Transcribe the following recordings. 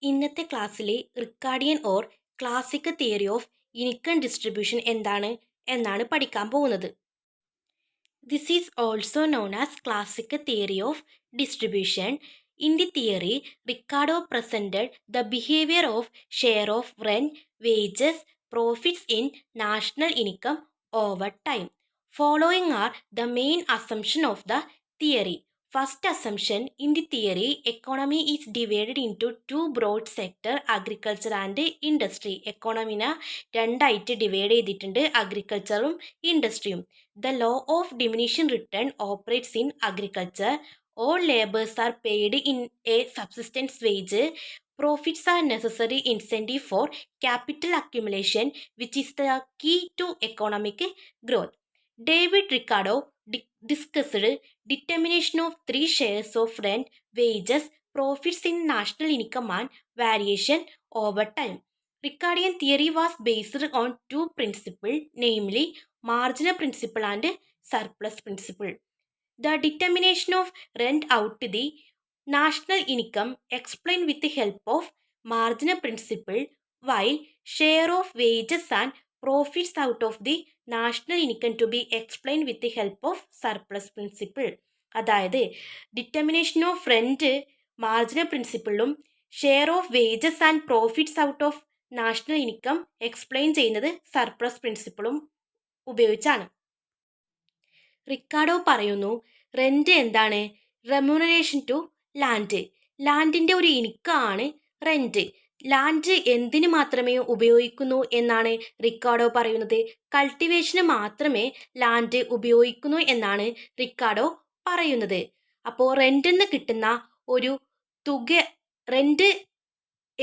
ഇന്നത്തെ ക്ലാസ്സിലെ Ricardian or classic theory of income distribution എന്നാണ് പഠിക്കാൻ പോകുന്നത്. This is also known as classic theory of distribution. In the theory, Ricardo presented the behaviour of share of rent, wages, profits in national income over time. Following are the main assumption of the theory. First assumption, in the theory, economy is divided into two broad sector, agriculture and industry. എക്കോണമിനെ രണ്ടായിട്ട് divide ചെയ്തിട്ടുണ്ട്, അഗ്രികൾച്ചറും ഇൻഡസ്ട്രിയും. The law of diminishing return operates in agriculture. All laborers are paid in a subsistence wage. Profits are necessary incentive for capital accumulation, which is the key to economic growth. David Ricardo discussed determination of three shares of rent, wages, profits in national income and variation over time. Ricardian theory was based on two principles, namely marginal principle and surplus principle. The determination of rent out to the national income explained with the help of marginal principle, while share of wages and profits out of the national income to be explained with the help of surplus principle. അതായത് determination of rent marginal പ്രിൻസിപ്പിളും share of wages and profits out of national income explain ചെയ്യുന്നത് surplus പ്രിൻസിപ്പിളും ഉപയോഗിച്ചാണ്. Ricardo പറയുന്നു, rent എന്താണ്? Remuneration to land. ലാൻഡിൻ്റെ ഒരു ഇൻകമാണ് rent. Land എന്തിനു മാത്രമേ ഉപയോഗിക്കുന്നു എന്നാണ് റിക്കാർഡോ പറയുന്നത്? കൾട്ടിവേഷന് മാത്രമേ ലാൻഡ് ഉപയോഗിക്കുന്നു എന്നാണ് റിക്കാർഡോ പറയുന്നത്. അപ്പോൾ റെന്റിൽ നിന്ന് കിട്ടുന്ന ഒരു തുക, റെന്റ്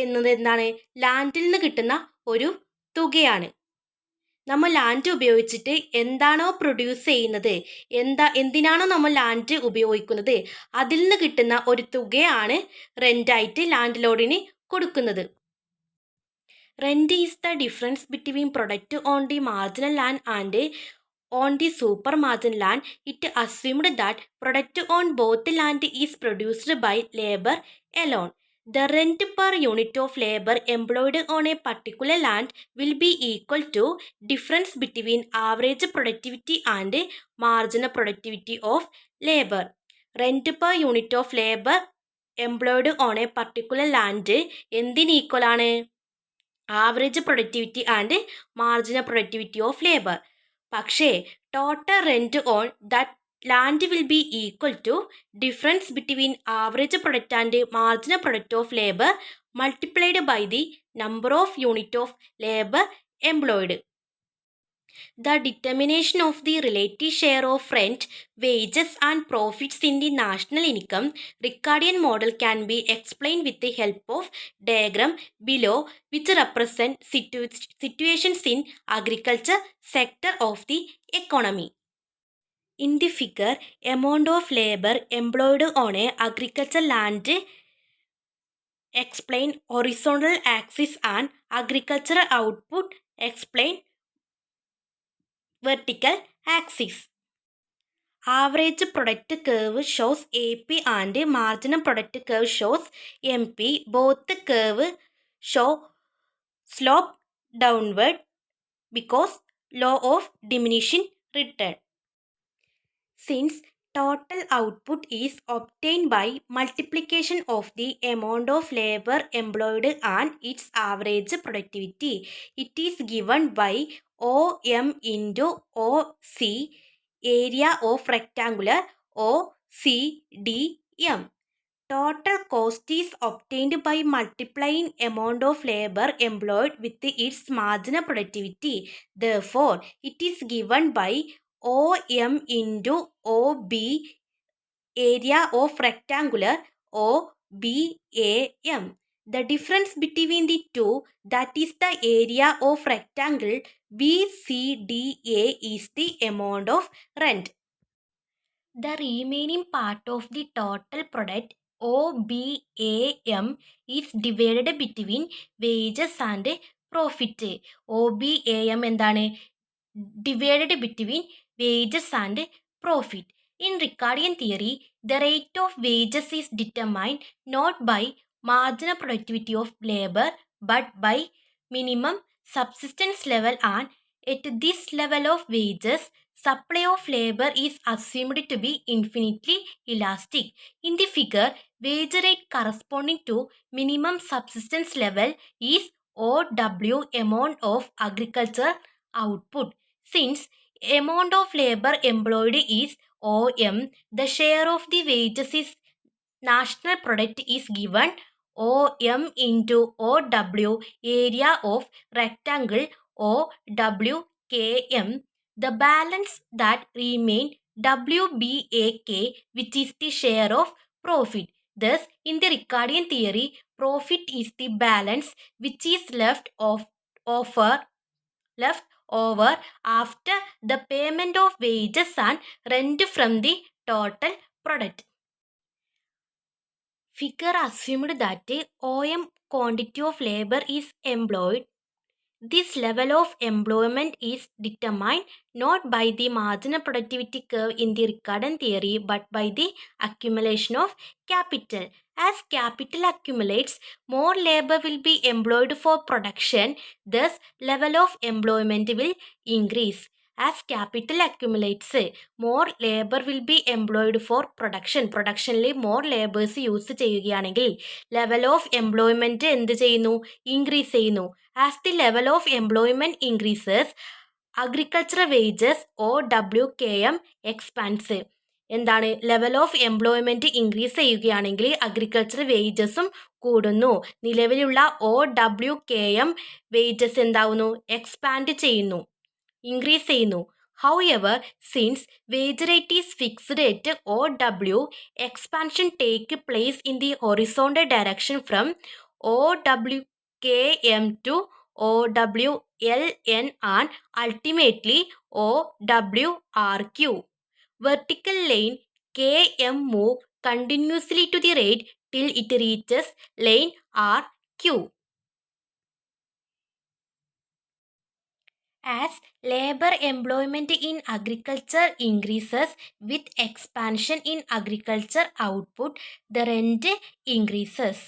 എന്നത് എന്താണ്? ലാൻഡിൽ നിന്ന് കിട്ടുന്ന ഒരു തുകയാണ്. നമ്മൾ ലാൻഡ് ഉപയോഗിച്ചിട്ട് എന്താണോ പ്രൊഡ്യൂസ് ചെയ്യുന്നത്, എന്തിനാണോ നമ്മൾ ലാൻഡ് ഉപയോഗിക്കുന്നത്, അതിൽ നിന്ന് കിട്ടുന്ന ഒരു തുകയാണ് റെന്റായിട്ട് ലാൻഡ് ലോഡിന് കൊടുക്കുന്നത്. Rent is the difference between product on the marginal land and on the super margin land. It assumed that product on both land is produced by labor alone. The rent per unit of labor employed on a particular land will be equal to difference between average productivity and marginal productivity of labor. Rent per unit of labor employed on a particular land എന്തിന് equal ആണ്? Average productivity and marginal productivity of labour. പക്ഷേ total rent on that land will be equal to difference between average product and marginal product of labour multiplied by the number of unit of labour employed. The determination of the relative share of rent, wages and profits in the national income Ricardian model can be explained with the help of diagram below, which represent situations in agriculture sector of the economy. In the figure, amount of labor employed on a agriculture land explain horizontal axis and agricultural output explain vertical axis. Average product curve shows AP and marginal product curve shows MP. Both curve show slope downward because law of diminishing return. Since total output is obtained by multiplication of the amount of labor employed and its average productivity, it is given by OM into OC, area of rectangular OCDM. Total cost is obtained by multiplying amount of labor employed with its marginal productivity. Therefore, it is given by OM into OB, area of rectangular OBAM. The difference between the two, that is the area of rectangle BCDA, is the amount of rent. The remaining part of the total product OBAM is divided between wages and profit. OBAM എന്താണ്? Divided between wages and profit. In Ricardian theory, the rate of wages is determined not by marginal productivity of labor but by minimum subsistence level, and at this level of wages supply of labor is assumed to be infinitely elastic. In the figure, wage rate corresponding to minimum subsistence level is OW, amount of agricultural output. Since amount of labor employed is OM, the share of the wages is national product is given OM into OW, area of rectangle OWKM. The balance that remain WBAK, which is the share of profit. Thus, in the Ricardian theory, profit is the balance which is over, left over after the payment of wages and rent from the total product. Figure assumed that OM quantity of labor is employed. This level of employment is determined not by the marginal productivity curve in the Ricardian theory but by the accumulation of capital. As capital accumulates, more labor will be employed for production, thus level of employment will increase. As capital accumulates, more labor will be employed for production. പ്രൊഡക്ഷനിൽ more labours use ചെയ്യുകയാണെങ്കിൽ level of employment എന്ത് ചെയ്യുന്നു? Increase ചെയ്യുന്നു. As the level of employment increases, agricultural wages OWKM expands. എന്താണ്? Level of employment increase ചെയ്യുകയാണെങ്കിൽ agriculture വേജസും കൂടുന്നു. നിലവിലുള്ള OWKM വേജസ് എന്താവുന്നു? എക്സ്പാൻഡ് ചെയ്യുന്നു, ഇൻക്രീസ് ചെയ്യുന്നു. However, since wage rate is fixed at OW, expansion take place in the horizontal direction from OWKM to OWLN and ultimately OWRQ. Vertical line KM move continuously to the right till it reaches line RQ. As labor employment in agriculture increases with expansion in agriculture output, the rent increases.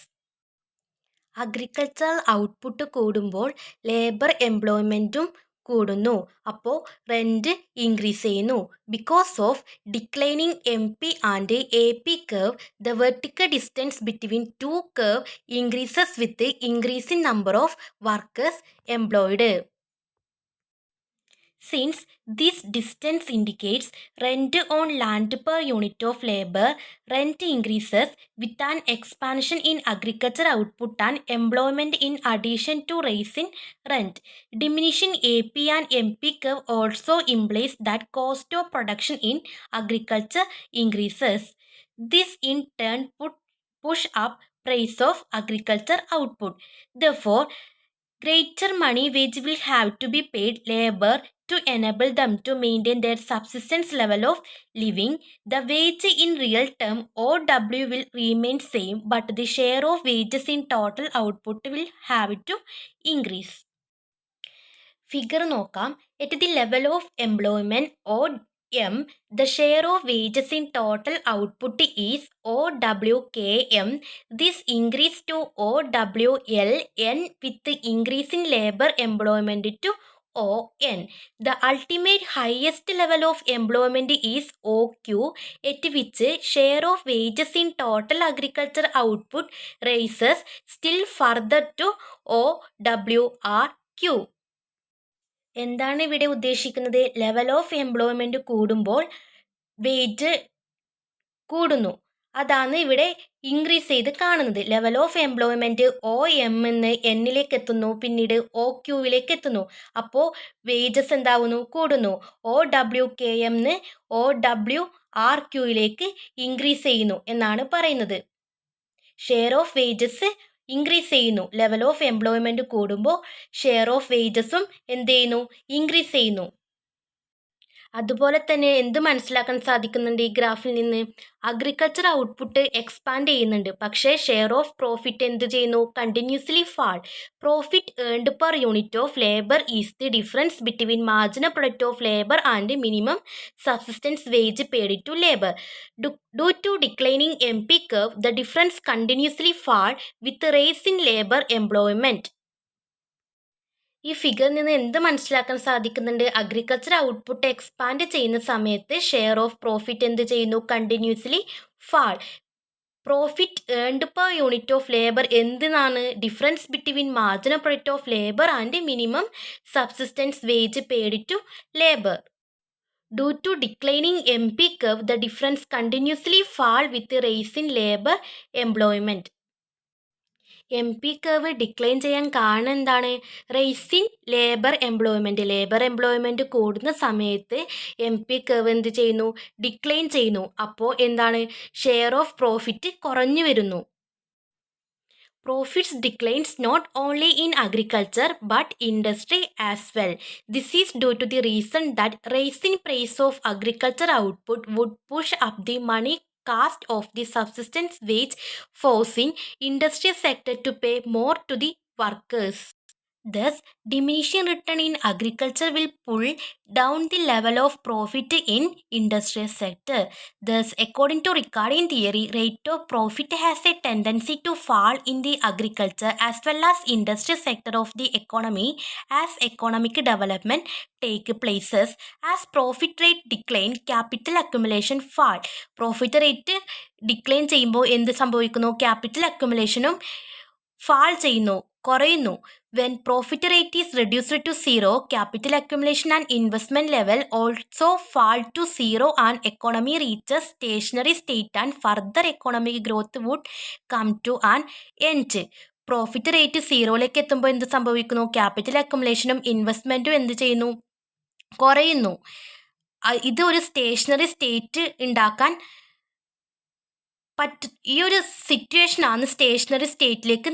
Agricultural output കൂടുമ്പോൾ labour എംപ്ലോയ്മെൻറ്റും കൂടുന്നു. അപ്പോൾ rent increase ചെയ്യുന്നു. Because of declining MP and AP curve, the vertical distance between two curve increases with increasing number of workers employed. Since this distance indicates rent on land per unit of labor, rent increases with an expansion in agriculture output and employment in addition to rise in rent. Diminishing AP and MP curve also implies that cost of production in agriculture increases. This in turn push up price of agriculture output. Therefore, greater money wage will have to be paid labor to enable them to maintain their subsistence level of living. The wage in real term OW will remain same, but the share of wages in total output will have to increase. Figure നോക്കാം. At the level of employment OM, the share of wages in total output is OWKM. This increase to OWLN with the increase in labor employment to ON. The ultimate highest level of employment is OQ, at which share of wages in total agriculture output rises still further to OWRQ. എന്താണ് ഇവിടെ ഉദ്ദേശിക്കുന്നത്? Level of employment കൂടുമ്പോൾ wage കൂടുന്നു. അതാണ് ഇവിടെ increase ചെയ്ത് കാണുന്നത്. Level of employment OM എന്ന് എന്നിലേക്ക് എത്തുന്നു, പിന്നീട് OQവിലേക്ക് എത്തുന്നു. അപ്പോൾ വേജസ് എന്താവുന്നു? കൂടുന്നു. OWKM എന്ന് OWRQയിലേക്ക് ഇൻക്രീസ് ചെയ്യുന്നു എന്നാണ് പറയുന്നത്. ഷെയർ ഓഫ് വേജസ് ഇൻക്രീസ് ചെയ്യുന്നു. ലെവൽ ഓഫ് എംപ്ലോയ്മെൻറ്റ് കൂടുമ്പോൾ ഷെയർ ഓഫ് വേജസും എന്ത് ചെയ്യുന്നു? ഇൻക്രീസ് ചെയ്യുന്നു. അതുപോലെ തന്നെ എന്ത് മനസ്സിലാക്കാൻ സാധിക്കുന്നുണ്ട് ഈ ഗ്രാഫിൽ നിന്ന്? അഗ്രികൾച്ചർ ഔട്ട്പുട്ട് എക്സ്പാൻഡ് ചെയ്യുന്നുണ്ട്, പക്ഷേ ഷെയർ ഓഫ് പ്രോഫിറ്റ് എന്ത് ചെയ്യുന്നു? Continuously fall. Profit earned per unit of labour is the difference between marginal product of labour and minimum subsistence wage paid to labour. Due to declining MP curve, the difference continuously fall with rise in labor employment. ഈ ഫിഗറിൽ നിന്ന് എന്ത് മനസ്സിലാക്കാൻ സാധിക്കുന്നുണ്ട്? Agriculture output expand ചെയ്യുന്ന സമയത്ത് share of profit എന്ത് ചെയ്യുന്നു? Continuously fall. Profit earned per unit of labour എന്തിനാണ്? Difference between marginal product of labour and minimum subsistence wage paid to labour. Due to declining MP curve, the difference continuously fall with rise in labor employment. MP curve decline ചെയ്യാൻ കാരണം എന്താണ്? Rice in labour employment. Labour employment കൂടുന്ന സമയത്ത് MP curve എന്ത് ചെയ്യുന്നു? Decline ചെയ്യുന്നു. അപ്പോൾ എന്താണ്? ഷെയർ ഓഫ് പ്രോഫിറ്റ് കുറഞ്ഞു വരുന്നു. Profits declines not only in agriculture but industry as well. This is due to the reason that rising price of agriculture output would push up the money cost of the subsistence wage, forcing industry sector to pay more to the workers. Thus, diminishing return in agriculture will pull down the level of profit in industrial sector. Thus, according to Ricardian theory, rate of profit has a tendency to fall in the agriculture as well as industrial sector of the economy as economic development take places. As profit rate decline, capital accumulation fall. Profit rate decline ചെയ്യുമ്പോൾ എന്ത് സംഭവിക്കുന്നു? Capital accumulationും fall ചെയ്യുന്നു, കുറയുന്നു. When profit rate is reduced to zero, capital accumulation and investment level also fall to zero and economy reaches stationary state and further economic growth would come to an end. Profit rate സീറോയിലേക്ക് എത്തുമ്പോൾ എന്ത് സംഭവിക്കുന്നു? Capital അക്യുമുലേഷനും ഇൻവെസ്റ്റ്മെൻറ്റും എന്ത് ചെയ്യുന്നു? കുറയുന്നു. ഇത് ഒരു stationery state ഉണ്ടാക്കാൻ ഈ ഒരു സിറ്റുവേഷനാണ് സ്റ്റേഷനറി സ്റ്റേറ്റിലേക്ക്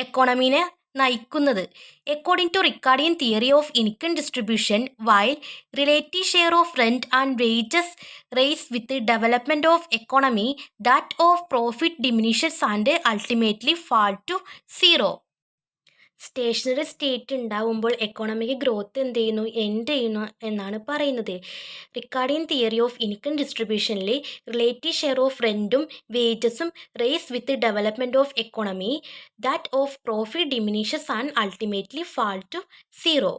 എക്കോണമീനെ നയിക്കുന്നത്. According to Ricardian theory of income distribution, while relative share of rent and wages raise with development of economy, that of profit diminishes and ultimately fall to zero. Stationary state ഉണ്ടാവുമ്പോൾ economic growth എന്ത് ചെയ്യുന്നു? End ചെയ്യുന്നു എന്നാണ് പറയുന്നത്. Ricardian theory of income ഡിസ്ട്രിബ്യൂഷനിൽ relative share of റെൻറ്റും വേജസും raise with development of economy, that of profit diminishes and ultimately fall to zero.